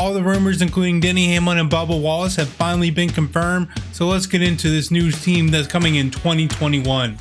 all the rumors, including Denny Hamlin and Bubba Wallace, have finally been confirmed. So let's get into this new team that's coming in 2021.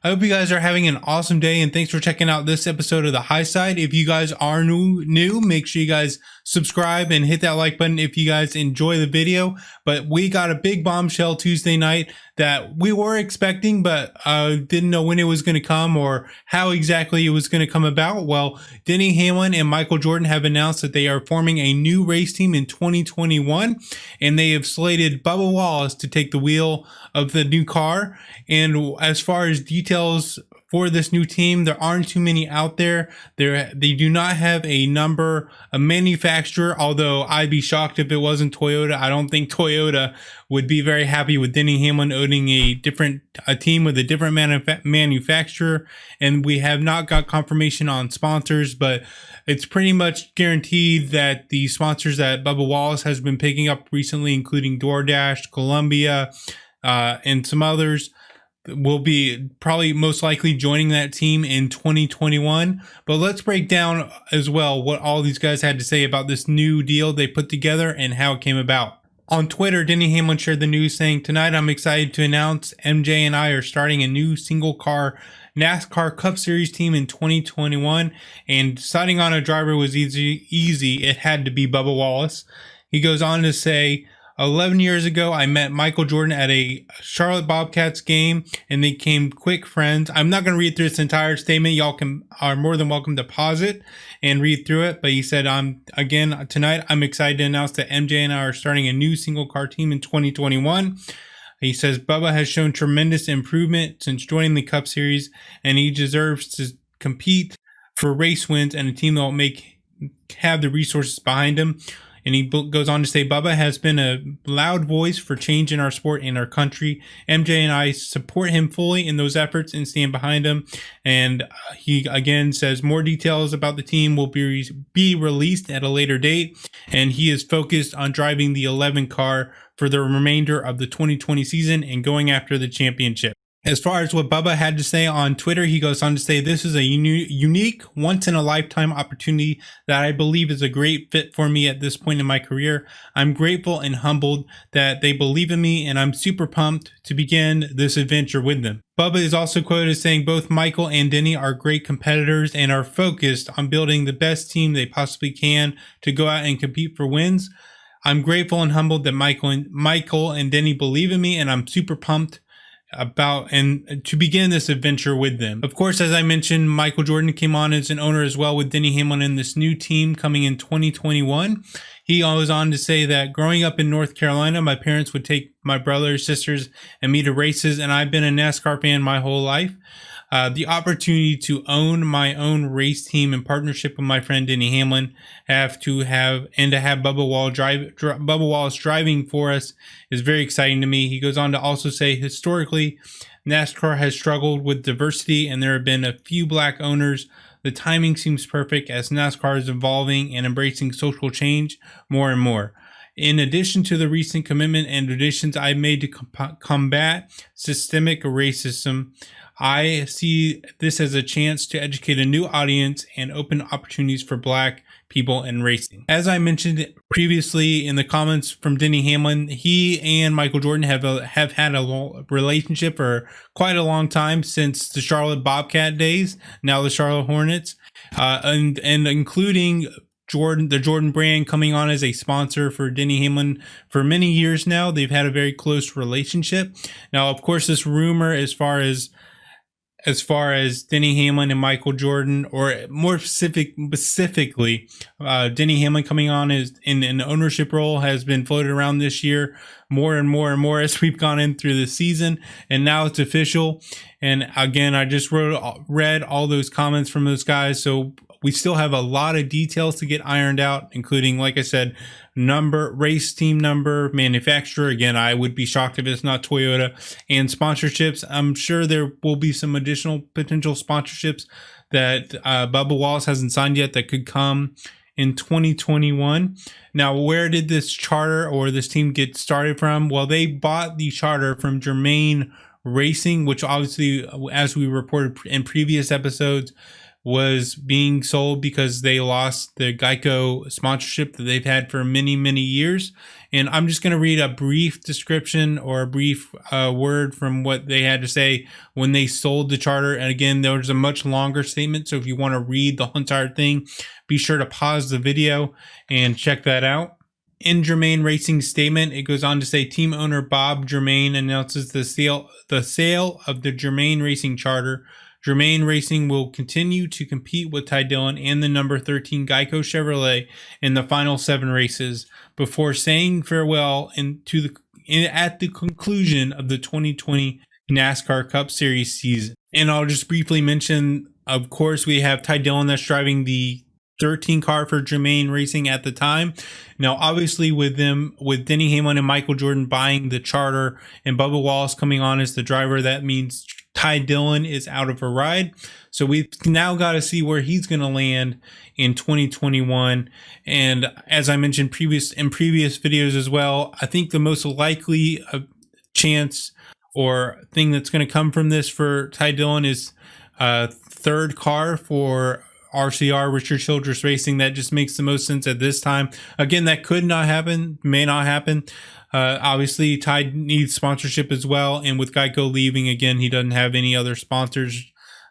I hope you guys are having an awesome day, and thanks for checking out this episode of The High Side. If you guys are new, make sure you guys subscribe and hit that like button if you guys enjoy the video. But we got a big bombshell Tuesday night that we were expecting, but didn't know when it was going to come or how exactly it was going to come about. Well, Denny Hamlin and Michael Jordan have announced that they are forming a new race team in 2021, and they have slated Bubba Wallace to take the wheel of the new car. And as far as details for this new team, there aren't too many out there. They do not have a manufacturer, although I'd be shocked if it wasn't Toyota. I don't think Toyota would be very happy with Denny Hamlin owning a team with a different manufacturer. And we have not got confirmation on sponsors, but it's pretty much guaranteed that the sponsors that Bubba Wallace has been picking up recently, including DoorDash, Columbia, and some others, will be probably most likely joining that team in 2021. But let's break down as well what all these guys had to say about this new deal they put together and how it came about. On Twitter, Denny Hamlin shared the news saying, "Tonight I'm excited to announce MJ and I are starting a new single car NASCAR Cup Series team in 2021, and deciding on a driver was easy. It had to be Bubba Wallace." He goes on to say, 11 years ago, I met Michael Jordan at a Charlotte Bobcats game, and they became quick friends. I'm not going to read through this entire statement. Y'all are more than welcome to pause it and read through it. But he said, tonight, I'm excited to announce that MJ and I are starting a new single car team in 2021. He says, Bubba has shown tremendous improvement since joining the Cup Series, and he deserves to compete for race wins and a team that will have the resources behind him. And he goes on to say, Bubba has been a loud voice for change in our sport and our country. MJ and I support him fully in those efforts and stand behind him. And he again says more details about the team will be released at a later date. And he is focused on driving the 11 car for the remainder of the 2020 season and going after the championship. As far as what Bubba had to say on Twitter, he goes on to say, "This is a unique, once-in-a-lifetime opportunity that I believe is a great fit for me at this point in my career. I'm grateful and humbled that they believe in me, and I'm super pumped to begin this adventure with them." Bubba is also quoted as saying, "Both Michael and Denny are great competitors and are focused on building the best team they possibly can to go out and compete for wins. I'm grateful and humbled that Michael and Denny believe in me, and I'm super pumped to begin this adventure with them." Of course, as I mentioned, Michael Jordan came on as an owner as well with Denny Hamlin in this new team coming in 2021. He goes on to say that growing up in North Carolina, my parents would take my brothers, sisters, and me to races, and I've been a NASCAR fan my whole life. The opportunity to own my own race team in partnership with my friend Denny Hamlin to have Bubba Wallace driving for us is very exciting to me. He goes on to also say, historically, NASCAR has struggled with diversity and there have been a few black owners. The timing seems perfect as NASCAR is evolving and embracing social change more and more. In addition to the recent commitment and additions I've made to combat systemic racism, I see this as a chance to educate a new audience and open opportunities for black people in racing. As I mentioned previously in the comments from Denny Hamlin, he and Michael Jordan have had a relationship for quite a long time, since the Charlotte Bobcat days, now the Charlotte Hornets, and including the Jordan brand coming on as a sponsor for Denny Hamlin for many years now. They've had a very close relationship. Now, of course, this rumor as far as Denny Hamlin and Michael Jordan, or more specifically, Denny Hamlin coming on in an ownership role, has been floated around this year more and more as we've gone in through the season, and now it's official. And again, I just read all those comments from those guys, so we still have a lot of details to get ironed out, including, like I said, race team number, manufacturer. Again, I would be shocked if it's not Toyota, and sponsorships. I'm sure there will be some additional potential sponsorships that Bubba Wallace hasn't signed yet that could come in 2021. Now, where did this charter or this team get started from? Well, they bought the charter from Germain Racing, which obviously, as we reported in previous episodes, was being sold because they lost the Geico sponsorship that they've had for many, many years. And I'm just going to read a brief description or a brief word from what they had to say when they sold the charter. And again, there was a much longer statement. So if you want to read the entire thing, be sure to pause the video and check that out. In Germain Racing's statement, it goes on to say team owner Bob Germain announces the sale of the Germain Racing charter. Germain Racing will continue to compete with Ty Dillon and the number 13 Geico Chevrolet in the final 7 races before saying farewell at the conclusion of the 2020 NASCAR Cup Series season. And I'll just briefly mention, of course, we have Ty Dillon that's driving the 13 car for Germain Racing at the time. Now, obviously, with Denny Hamlin and Michael Jordan buying the charter and Bubba Wallace coming on as the driver, that means Ty Dillon is out of a ride. So we've now got to see where he's going to land in 2021. And as I mentioned in previous videos as well, I think the most likely chance or thing that's going to come from this for Ty Dillon is third car for RCR, Richard Childress Racing. That just makes the most sense at this time. Again, that could not happen, may not happen. Obviously, Ty needs sponsorship as well. And with Geico leaving, again, he doesn't have any other sponsors,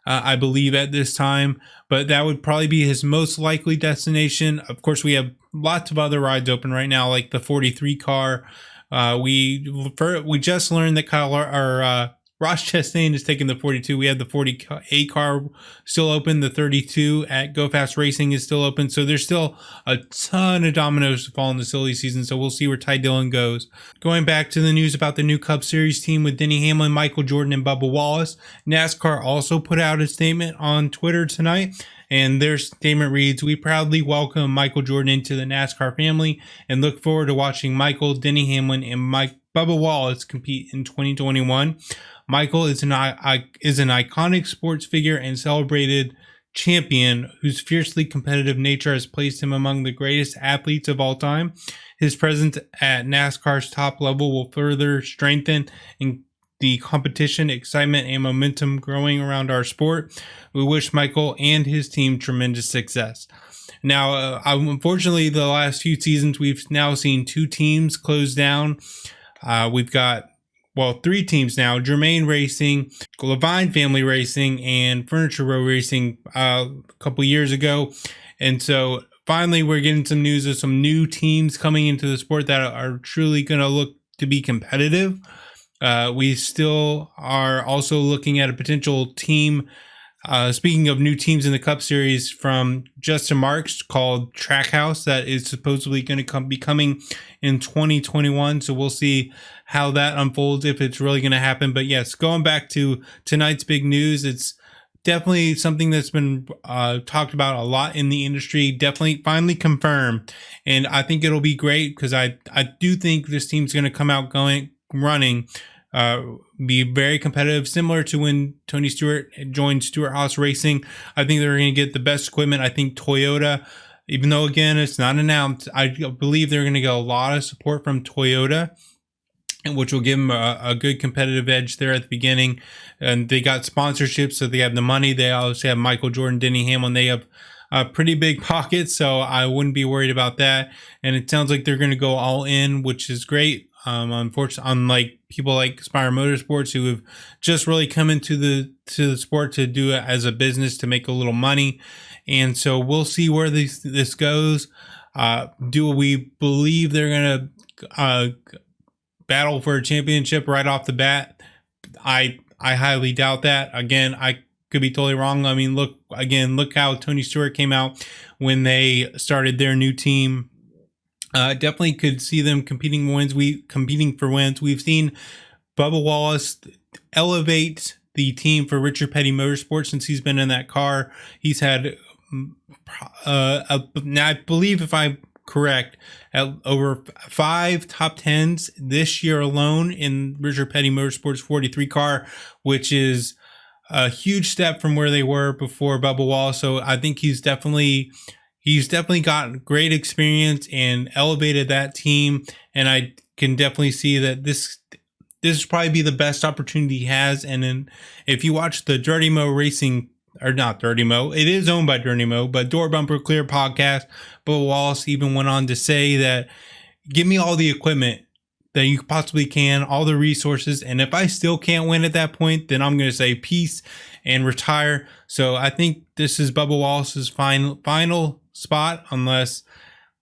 I believe, at this time. But that would probably be his most likely destination. Of course, we have lots of other rides open right now, like the 43 car. We just learned that Ross Chastain is taking the 42. We have the 48 car still open. The 32 at Go Fast Racing is still open. So there's still a ton of dominoes to fall in the silly season. So we'll see where Ty Dillon goes. Going back to the news about the new Cup Series team with Denny Hamlin, Michael Jordan, and Bubba Wallace, NASCAR also put out a statement on Twitter tonight. And their statement reads, "We proudly welcome Michael Jordan into the NASCAR family and look forward to watching Michael, Denny Hamlin, and Bubba Wallace compete in 2021. Michael is an iconic sports figure and celebrated champion whose fiercely competitive nature has placed him among the greatest athletes of all time. His presence at NASCAR's top level will further strengthen the competition, excitement, and momentum growing around our sport. We wish Michael and his team tremendous success." Now, unfortunately, the last few seasons, we've now seen 2 teams close down. We've got 3 teams now: Germain Racing, Levine Family Racing, and Furniture Row Racing a couple years ago. And so finally, we're getting some news of some new teams coming into the sport that are truly going to look to be competitive. We still are also looking at a potential team. Speaking of new teams in the Cup Series, from Justin Marks, called Trackhouse, that is supposedly going to be coming in 2021. So we'll see how that unfolds, if it's really going to happen. But yes, going back to tonight's big news, it's definitely something that's been talked about a lot in the industry. Definitely finally confirmed, and I think it'll be great because I do think this team's going to come out running. Be very competitive, similar to when Tony Stewart joined Stewart-Haas Racing. I think they're going to get the best equipment. I think Toyota, even though again it's not announced, I believe they're going to get a lot of support from Toyota, and which will give them a good competitive edge there at the beginning. And they got sponsorships, so they have the money. They also have Michael Jordan, Denny Hamlin. They have pretty big pockets, so I wouldn't be worried about that. And it sounds like they're going to go all in, which is great. Unfortunately, unlike people like Aspire Motorsports, who have just really come into the sport to do it as a business to make a little money. And so we'll see where this goes. Do we believe they're going to battle for a championship right off the bat? I highly doubt that. Again, I could be totally wrong. I mean, look how Tony Stewart came out when they started their new team. Definitely could see them competing for wins. We've seen Bubba Wallace elevate the team for Richard Petty Motorsports since he's been in that car. He's had, I believe, if I'm correct, over 5 top 10s this year alone in Richard Petty Motorsports 43 car, which is a huge step from where they were before Bubba Wallace. So I think he's definitely got great experience and elevated that team. And I can definitely see that this would probably be the best opportunity he has. And then if you watch the Dirty Mo Racing, or not Dirty Mo, it is owned by Dirty Mo, but Door Bumper Clear podcast, Bubba Wallace even went on to say that, give me all the equipment that you possibly can, all the resources, and if I still can't win at that point, then I'm going to say peace and retire. So I think this is Bubba Wallace's final spot, unless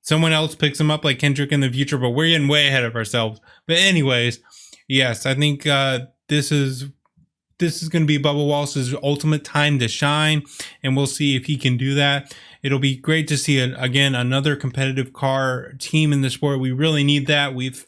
someone else picks him up like Kendrick in the future, but we're getting way ahead of ourselves. But anyways, yes, I think this is going to be Bubba Wallace's ultimate time to shine, and we'll see if he can do that. It'll be great to see, again, another competitive car team in the sport. We really need that. We've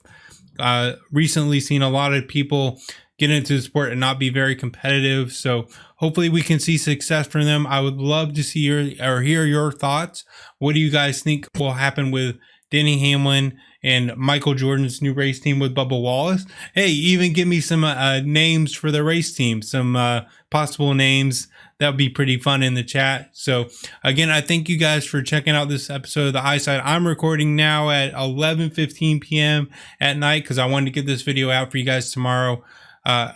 recently seen a lot of people get into the sport and not be very competitive. So hopefully we can see success from them. I would love to see hear your thoughts. What do you guys think will happen with Denny Hamlin and Michael Jordan's new race team with Bubba Wallace? Hey, even give me some names for the race team, some possible names. That would be pretty fun in the chat. So again, I thank you guys for checking out this episode of The High Side. I'm recording now at 11:15 p.m. at night because I wanted to get this video out for you guys tomorrow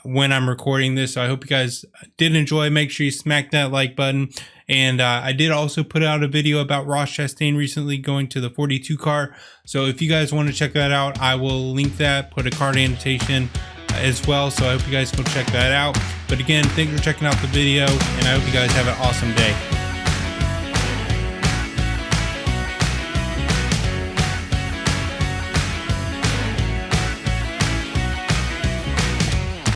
when I'm recording this. So I hope you guys did enjoy. Make sure you smack that like button. And I did also put out a video about Ross Chastain recently going to the 42 car. So if you guys want to check that out, I will link that, put a card annotation as well. So I hope you guys go check that out. But again, thanks for checking out the video, and I hope you guys have an awesome day.